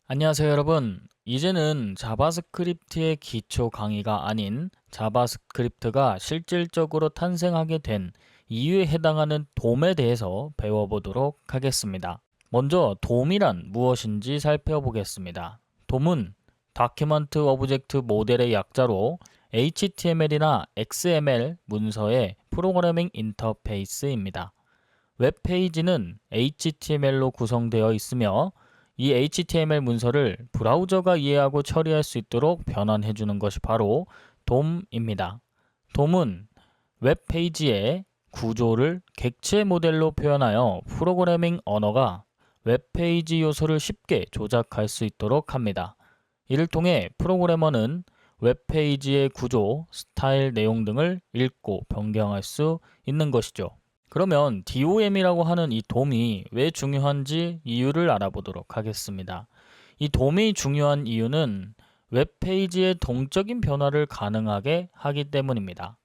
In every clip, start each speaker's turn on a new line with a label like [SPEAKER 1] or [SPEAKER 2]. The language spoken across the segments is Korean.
[SPEAKER 1] 안녕하세요, 여러분. 이제는 자바스크립트의 기초 강의가 아닌 자바스크립트가 실질적으로 탄생하게 된 이유에 해당하는 돔에 대해서 배워보도록 하겠습니다. 먼저 돔이란 무엇인지 살펴보겠습니다. 돔은 다큐먼트 오브젝트 모델의 약자로 HTML이나 XML 문서의 프로그래밍 인터페이스입니다. 웹페이지는 HTML로 구성되어 있으며 이 HTML 문서를 브라우저가 이해하고 처리할 수 있도록 변환해 주는 것이 바로 돔입니다. 돔은 웹페이지의 구조를 객체 모델로 표현하여 프로그래밍 언어가 웹페이지 요소를 쉽게 조작할 수 있도록 합니다. 이를 통해 프로그래머는 웹페이지의 구조, 스타일, 내용 등을 읽고 변경할 수 있는 것이죠. 그러면 DOM이라고 하는 이 돔이 왜 중요한지 이유를 알아보도록 하겠습니다. 이 돔이 중요한 이유는 웹페이지의 동적인 변화를 가능하게 하기 때문입니다.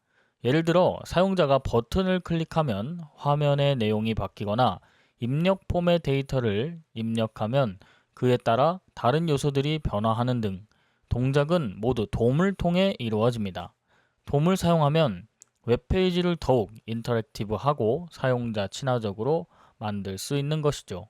[SPEAKER 1] 예를 들어 사용자가 버튼을 클릭하면 화면의 내용이 바뀌거나 입력 폼의 데이터를 입력하면 그에 따라 다른 요소들이 변화하는 등 동작은 모두 돔을 통해 이루어집니다. 돔을 사용하면 웹페이지를 더욱 인터랙티브하고 사용자 친화적으로 만들 수 있는 것이죠.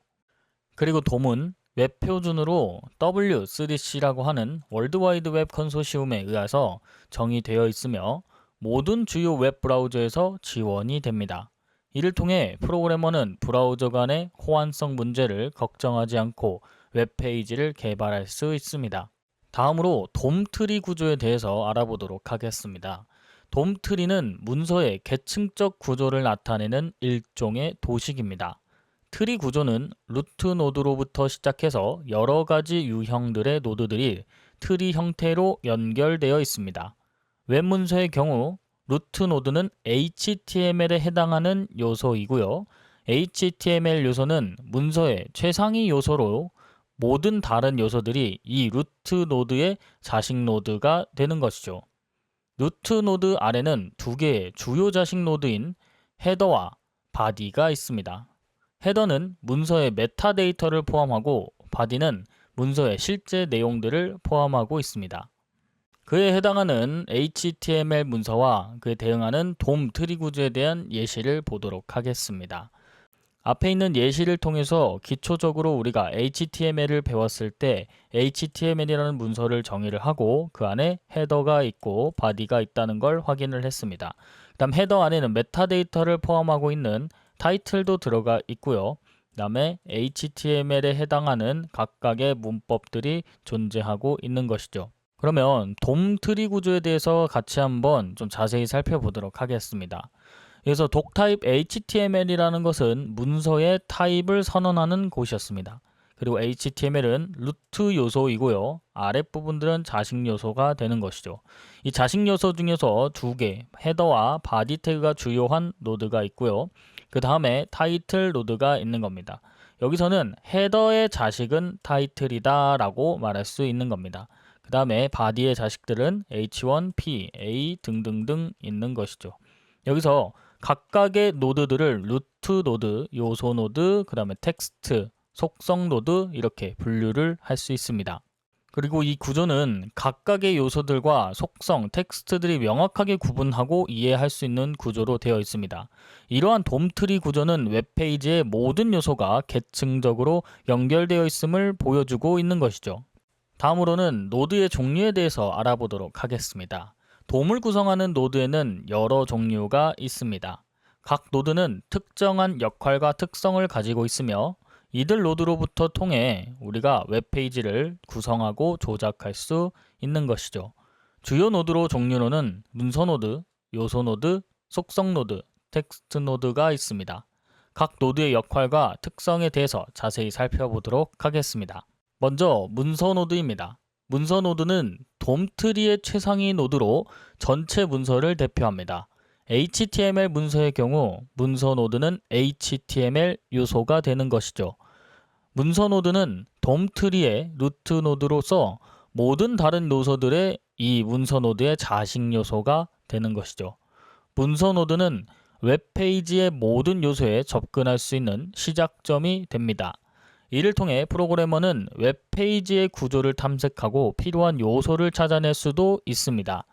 [SPEAKER 1] 그리고 돔은 웹 표준으로 W3C라고 하는 월드와이드 웹 컨소시엄에 의해서 정의되어 있으며 모든 주요 웹 브라우저에서 지원이 됩니다. 이를 통해 프로그래머는 브라우저 간의 호환성 문제를 걱정하지 않고 웹페이지를 개발할 수 있습니다. 다음으로 돔 트리 구조에 대해서 알아보도록 하겠습니다. 돔 트리는 문서의 계층적 구조를 나타내는 일종의 도식입니다. 트리 구조는 루트 노드로부터 시작해서 여러 가지 유형들의 노드들이 트리 형태로 연결되어 있습니다. 웹 문서의 경우 루트 노드는 HTML에 해당하는 요소이고요. HTML 요소는 문서의 최상위 요소로 모든 다른 요소들이 이 루트 노드의 자식 노드가 되는 것이죠. 루트 노드 아래는 두 개의 주요 자식 노드인 헤더와 바디가 있습니다. 헤더는 문서의 메타데이터를 포함하고 바디는 문서의 실제 내용들을 포함하고 있습니다. 그에 해당하는 HTML 문서와 그에 대응하는 돔 트리 구조에 대한 예시를 보도록 하겠습니다. 앞에 있는 예시를 통해서 기초적으로 우리가 HTML을 배웠을 때 HTML이라는 문서를 정의를 하고 그 안에 헤더가 있고 바디가 있다는 걸 확인을 했습니다. 다음 헤더 안에는 메타데이터를 포함하고 있는 타이틀도 들어가 있고요. 그 다음에 HTML에 해당하는 각각의 문법들이 존재하고 있는 것이죠. 그러면 돔 트리 구조에 대해서 같이 한번 좀 자세히 살펴보도록 하겠습니다. 그래서 독타입 HTML이라는 것은 문서의 타입을 선언하는 곳이었습니다. 그리고 HTML은 루트 요소이고요. 아랫부분들은 자식 요소가 되는 것이죠. 이 자식 요소 중에서 두 개, 헤더와 바디 태그가 주요한 노드가 있고요. 그 다음에 타이틀 노드가 있는 겁니다. 여기서는 헤더의 자식은 타이틀이다 라고 말할 수 있는 겁니다. 그 다음에 바디의 자식들은 H1, P, A 등등등 있는 것이죠. 여기서 각각의 노드들을 루트 노드, 요소 노드, 그 다음에 텍스트, 속성 노드 이렇게 분류를 할 수 있습니다. 그리고 이 구조는 각각의 요소들과 속성, 텍스트들이 명확하게 구분하고 이해할 수 있는 구조로 되어 있습니다. 이러한 돔트리 구조는 웹페이지의 모든 요소가 계층적으로 연결되어 있음을 보여주고 있는 것이죠. 다음으로는 노드의 종류에 대해서 알아보도록 하겠습니다. 돔을 구성하는 노드에는 여러 종류가 있습니다. 각 노드는 특정한 역할과 특성을 가지고 있으며 이들 노드로부터 통해 우리가 웹페이지를 구성하고 조작할 수 있는 것이죠. 주요 노드로 종류로는 문서 노드, 요소 노드, 속성 노드, 텍스트 노드가 있습니다. 각 노드의 역할과 특성에 대해서 자세히 살펴보도록 하겠습니다. 먼저 문서 노드입니다. 문서 노드는 돔 트리의 최상위 노드로 전체 문서를 대표합니다. HTML 문서의 경우 문서 노드는 HTML 요소가 되는 것이죠. 문서 노드는 돔 트리의 루트 노드로서 모든 다른 요소들의 이 문서 노드의 자식 요소가 되는 것이죠. 문서 노드는 웹페이지의 모든 요소에 접근할 수 있는 시작점이 됩니다. 이를 통해 프로그래머는 웹페이지의 구조를 탐색하고 필요한 요소를 찾아낼 수도 있습니다.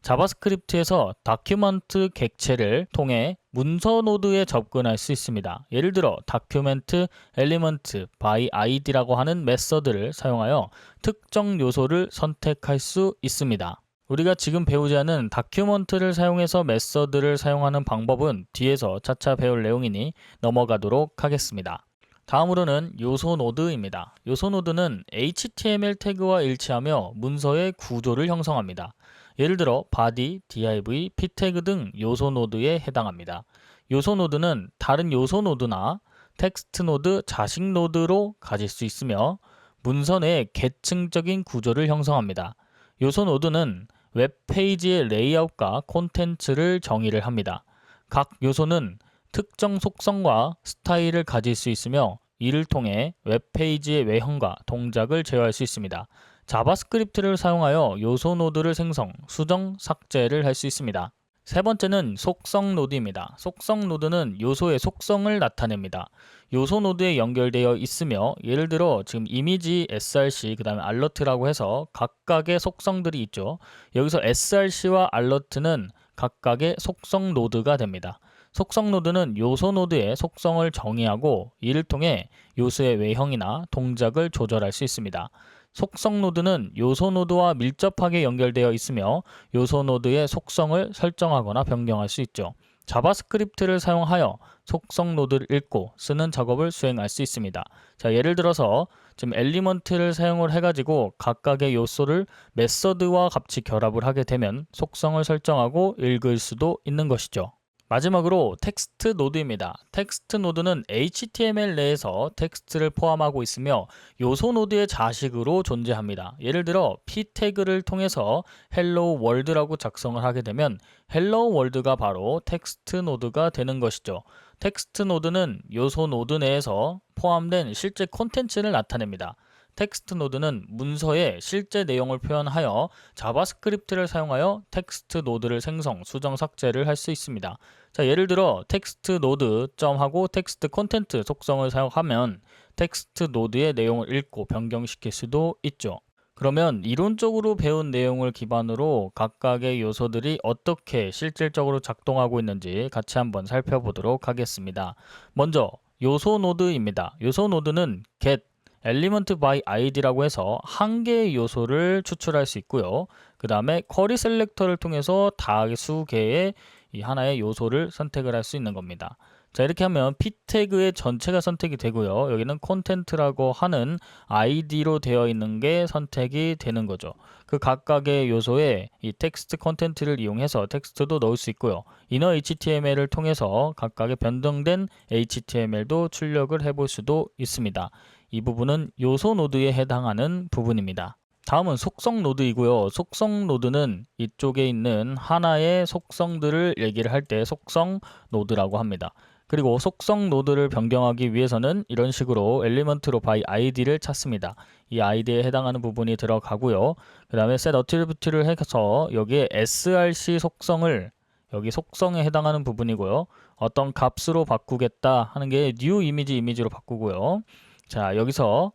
[SPEAKER 1] 자바스크립트에서 다큐먼트 객체를 통해 문서 노드에 접근할 수 있습니다. 예를 들어 다큐멘트 엘리먼트 by id라고 하는 메서드를 사용하여 특정 요소를 선택할 수 있습니다. 우리가 지금 배우지 않은 다큐먼트를 사용해서 메서드를 사용하는 방법은 뒤에서 차차 배울 내용이니 넘어가도록 하겠습니다. 다음으로는 요소 노드입니다. 요소 노드는 HTML 태그와 일치하며 문서의 구조를 형성합니다. 예를 들어 body, div, p 태그 등 요소 노드에 해당합니다. 요소 노드는 다른 요소 노드나 텍스트 노드, 자식 노드로 가질 수 있으며 문서 내 계층적인 구조를 형성합니다. 요소 노드는 웹페이지의 레이아웃과 콘텐츠를 정의를 합니다. 각 요소는 특정 속성과 스타일을 가질 수 있으며 이를 통해 웹페이지의 외형과 동작을 제어할 수 있습니다. 자바스크립트를 사용하여 요소 노드를 생성, 수정, 삭제를 할 수 있습니다. 세 번째는 속성 노드입니다. 속성 노드는 요소의 속성을 나타냅니다. 요소 노드에 연결되어 있으며 예를 들어 지금 이미지, src, 그 다음에 alert라고 해서 각각의 속성들이 있죠. 여기서 src와 alert는 각각의 속성 노드가 됩니다. 속성 노드는 요소 노드의 속성을 정의하고 이를 통해 요소의 외형이나 동작을 조절할 수 있습니다. 속성 노드는 요소 노드와 밀접하게 연결되어 있으며 요소 노드의 속성을 설정하거나 변경할 수 있죠. 자바스크립트를 사용하여 속성 노드를 읽고 쓰는 작업을 수행할 수 있습니다. 자, 예를 들어서 지금 엘리먼트를 사용을 해가지고 각각의 요소를 메서드와 같이 결합을 하게 되면 속성을 설정하고 읽을 수도 있는 것이죠. 마지막으로 텍스트 노드입니다. 텍스트 노드는 HTML 내에서 텍스트를 포함하고 있으며 요소 노드의 자식으로 존재합니다. 예를 들어 p 태그를 통해서 hello world라고 작성을 하게 되면 hello world가 바로 텍스트 노드가 되는 것이죠. 텍스트 노드는 요소 노드 내에서 포함된 실제 콘텐츠를 나타냅니다. 텍스트 노드는 문서의 실제 내용을 표현하여 자바스크립트를 사용하여 텍스트 노드를 생성, 수정, 삭제를 할 수 있습니다. 자, 예를 들어 텍스트 노드 점하고 텍스트 콘텐트 속성을 사용하면 텍스트 노드의 내용을 읽고 변경시킬 수도 있죠. 그러면 이론적으로 배운 내용을 기반으로 각각의 요소들이 어떻게 실질적으로 작동하고 있는지 같이 한번 살펴보도록 하겠습니다. 먼저 요소 노드입니다. 요소 노드는 get element by id라고 해서 한 개의 요소를 추출할 수 있고요. 그 다음에 쿼리 셀렉터를 통해서 다수 개의 이 하나의 요소를 선택을 할 수 있는 겁니다. 자, 이렇게 하면 p 태그의 전체가 선택이 되고요. 여기는 콘텐트라고 하는 id로 되어 있는 게 선택이 되는 거죠. 그 각각의 요소에 이 텍스트 콘텐트를 이용해서 텍스트도 넣을 수 있고요. 이너 HTML을 통해서 각각의 변경된 HTML도 출력을 해볼 수도 있습니다. 이 부분은 요소 노드에 해당하는 부분입니다. 다음은 속성 노드이고요. 속성 노드는 이쪽에 있는 하나의 속성들을 얘기를 할 때 속성 노드라고 합니다. 그리고 속성 노드를 변경하기 위해서는 이런 식으로 엘리먼트로 by id를 찾습니다. 이 id에 해당하는 부분이 들어가고요. 그 다음에 set attribute를 해서 여기에 src 속성을 여기 속성에 해당하는 부분이고요. 어떤 값으로 바꾸겠다 하는 게 new 이미지로 바꾸고요. 자, 여기서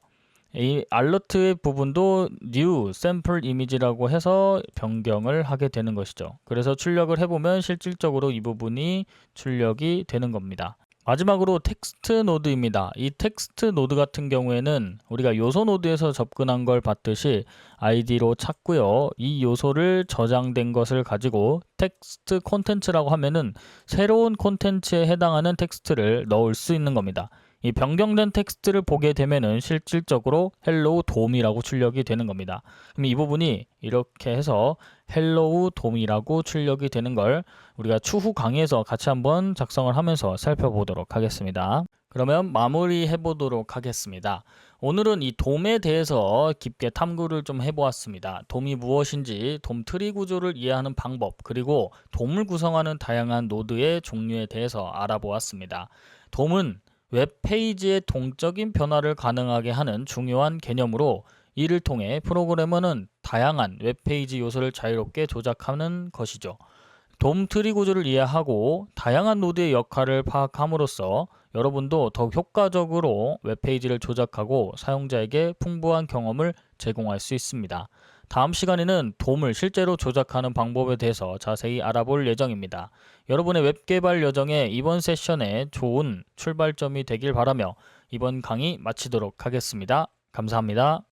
[SPEAKER 1] 이 알러트의 부분도 new sample image라고 해서 변경을 하게 되는 것이죠. 그래서 출력을 해보면 실질적으로 이 부분이 출력이 되는 겁니다. 마지막으로 텍스트 노드입니다. 이 텍스트 노드 같은 경우에는 우리가 요소 노드에서 접근한 걸 봤듯이 id로 찾고요. 이 요소를 저장된 것을 가지고 텍스트 콘텐츠라고 하면은 새로운 콘텐츠에 해당하는 텍스트를 넣을 수 있는 겁니다. 이 변경된 텍스트를 보게 되면은 실질적으로 hello 돔이라고 출력이 되는 겁니다. 그럼 이 부분이 이렇게 해서 hello 돔이라고 출력이 되는 걸 우리가 추후 강의에서 같이 한번 작성을 하면서 살펴보도록 하겠습니다. 그러면 마무리해 보도록 하겠습니다. 오늘은 이 돔에 대해서 깊게 탐구를 좀 해보았습니다. 돔이 무엇인지, 돔 트리 구조를 이해하는 방법, 그리고 돔을 구성하는 다양한 노드의 종류에 대해서 알아보았습니다. 돔은 웹페이지의 동적인 변화를 가능하게 하는 중요한 개념으로 이를 통해 프로그래머는 다양한 웹페이지 요소를 자유롭게 조작하는 것이죠. 돔 트리 구조를 이해하고 다양한 노드의 역할을 파악함으로써 여러분도 더욱 효과적으로 웹페이지를 조작하고 사용자에게 풍부한 경험을 제공할 수 있습니다. 다음 시간에는 돔을 실제로 조작하는 방법에 대해서 자세히 알아볼 예정입니다. 여러분의 웹 개발 여정에 이번 세션에 좋은 출발점이 되길 바라며 이번 강의 마치도록 하겠습니다. 감사합니다.